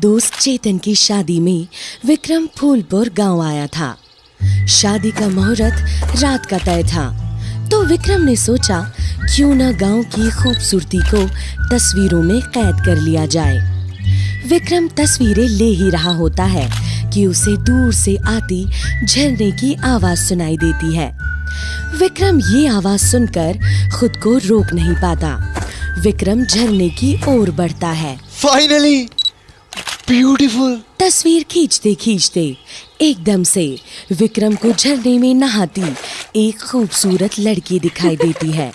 दोस्त चेतन की शादी में विक्रम फूलपुर गांव आया था। शादी का मुहूर्त रात का तय था, तो विक्रम ने सोचा क्यों न गांव की खूबसूरती को तस्वीरों में कैद कर लिया जाए। विक्रम तस्वीरें ले ही रहा होता है कि उसे दूर से आती झरने की आवाज सुनाई देती है। विक्रम ये आवाज सुनकर खुद को रोक नहीं पाता। विक्रम झरने की ओर बढ़ता है। Finally beautiful. तस्वीर खींचते खींचते एकदम से विक्रम को झरने में नहाती एक खूबसूरत लड़की दिखाई देती है।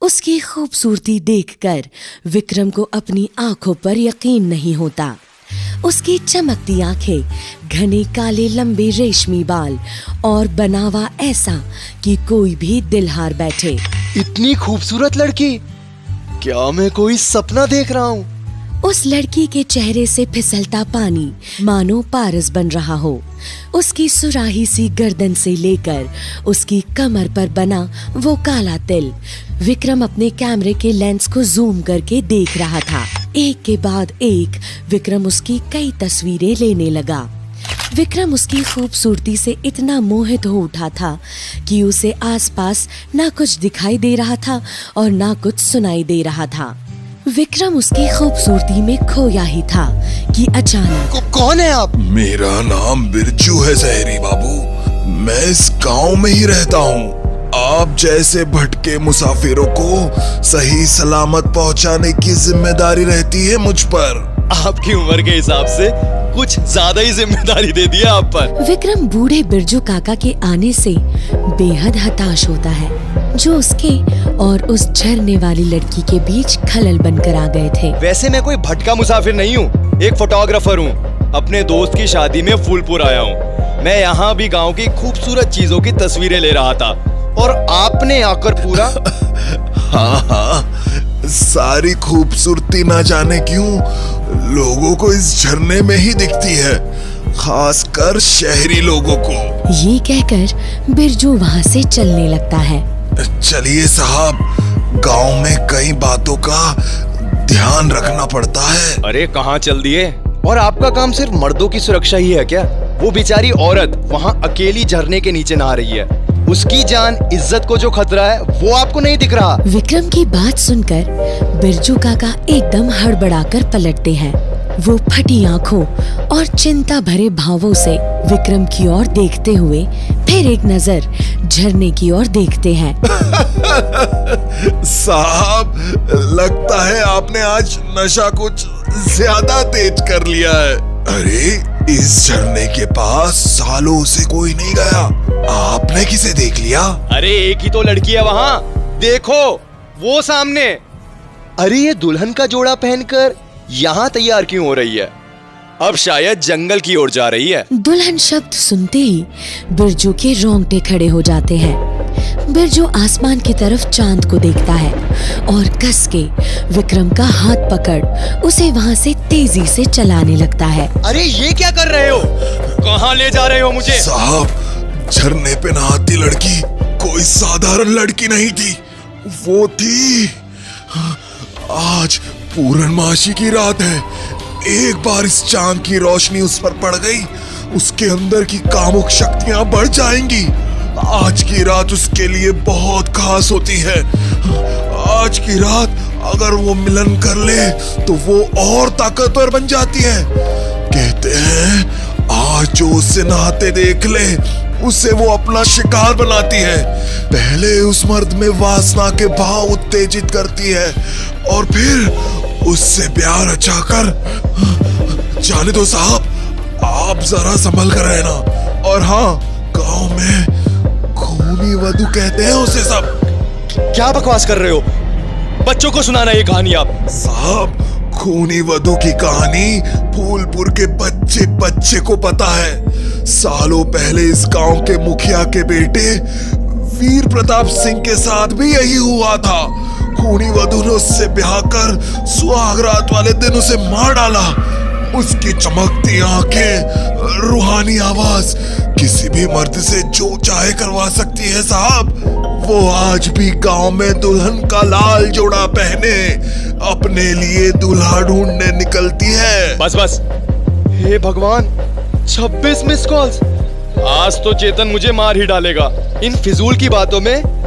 उसकी खूबसूरती देखकर विक्रम को अपनी आंखों पर यकीन नहीं होता। उसकी चमकती आंखें, घने काले लंबे रेशमी बाल और बनावा ऐसा कि कोई भी दिल हार बैठे। इतनी खूबसूरत लड़की, क्या मैं कोई सपना देख रहा हूँ? उस लड़की के चेहरे से फिसलता पानी मानो पारस बन रहा हो। उसकी सुराही सी गर्दन से लेकर उसकी कमर पर बना वो काला तिल। विक्रम अपने कैमरे के लेंस को जूम करके देख रहा था। एक के बाद एक विक्रम उसकी कई तस्वीरें लेने लगा। विक्रम उसकी खूबसूरती से इतना मोहित हो उठा था कि उसे आसपास ना कुछ दिखाई दे रहा था और ना कुछ सुनाई दे रहा था। विक्रम उसकी खूबसूरती में खोया ही था कि अचानक कौन है आप? मेरा नाम बिरजू है जहरी बाबू। मैं इस गांव में ही रहता हूँ। आप जैसे भटके मुसाफिरों को सही सलामत पहुंचाने की जिम्मेदारी रहती है मुझ पर। आपकी उम्र के हिसाब से कुछ ज्यादा ही जिम्मेदारी दे दी आप पर। विक्रम बूढ़े बिरजू काका के आने से बेहद हताश होता है, जो उसके और उस झरने वाली लड़की के बीच खलल बनकर आ गए थे। वैसे मैं कोई भटका मुसाफिर नहीं हूँ, एक फोटोग्राफर हूँ। अपने दोस्त की शादी में फूलपुर आया हूँ। मैं यहाँ भी गांव की खूबसूरत चीजों की तस्वीरें ले रहा था और आपने आकर पूरा हाँ, सारी खूबसूरती ना जाने क्यों लोगों को इस झरने में ही दिखती है, खासकर शहरी लोगों को। ये कहकर बिरजू वहाँ से चलने लगता है। चलिए साहब, गांव में कई बातों का ध्यान रखना पड़ता है। अरे कहाँ चल दिए? और आपका काम सिर्फ मर्दों की सुरक्षा ही है क्या? वो बेचारी औरत वहाँ अकेली झरने के नीचे नहा रही है। उसकी जान इज्जत को जो खतरा है वो आपको नहीं दिख रहा? विक्रम की बात सुनकर बिरजू काका एकदम हड़बड़ाकर पलटते हैं। वो फटी आंखों और चिंता भरे भावों से विक्रम की ओर देखते हुए फिर एक नजर झरने की ओर देखते हैं। साहब, लगता है आपने आज नशा कुछ ज्यादा तेज कर लिया है। अरे, इस झरने के पास सालों से कोई नहीं गया। आपने किसे देख लिया? अरे एक ही तो लड़की है वहाँ, देखो वो सामने। अरे ये दुल्हन का जोड़ा पहनकर यहाँ तैयार क्यों हो रही है? अब शायद जंगल की ओर जा रही है। दुल्हन शब्द सुनते ही बिरजू के रोंगटे खड़े हो जाते हैं। बिरजू आसमान की तरफ चांद को देखता है और कस के विक्रम का हाथ पकड़ उसे वहाँ से तेजी से चलाने लगता है। अरे ये क्या कर रहे हो? कहाँ ले जा रहे हो मुझे? साहब, झरने पे नहाती लड़की कोई साधारण लड़की नहीं थी। वो थी, आज पूर्णमासी की रात है। एक बार इस चांद की रोशनी उस पर पड़ गई, उसके अंदर की कामुक शक्तियां बढ़ जाएंगी। आज की रात उसके लिए बहुत खास होती है। आज की रात अगर वो मिलन कर ले तो वो और ताकतवर बन जाती है। कहते हैं आज जो उससे नहाते देख ले उसे वो अपना शिकार बनाती है। पहले उस मर्द में वासना के भाव उत्तेजित करती है और फिर उससे प्यार रचाकर। जाने दो साहब, आप जरा संभल कर रहना। और हाँ, गांव में खूनी वधू कहते हैं उसे सब। क्या बकवास कर रहे हो? बच्चों को सुनाना ये कहानी आप। साहब, खूनी वधू की कहानी फूलपुर के बच्चे बच्चे को पता है। सालों पहले इस गांव के मुखिया के बेटे वीर प्रताप सिंह के साथ भी यही हुआ था। खूनी वधू ने उससे ब्याह कर सुहागरात वाले दिन उसे मार डाला। उसकी चमकती आंखें, रूहानी आवाज किसी भी मर्द से जो चाहे करवा सकती है साहब। वो आज भी गांव में दुल्हन का लाल जोड़ा पहने अपने लिए दूल्हा ढूंढने निकलती है। बस बस, हे भगवान, 26 मिस कॉल्स। आज तो चेतन मुझे मार ही डालेगा। इन फिजूल की बातों में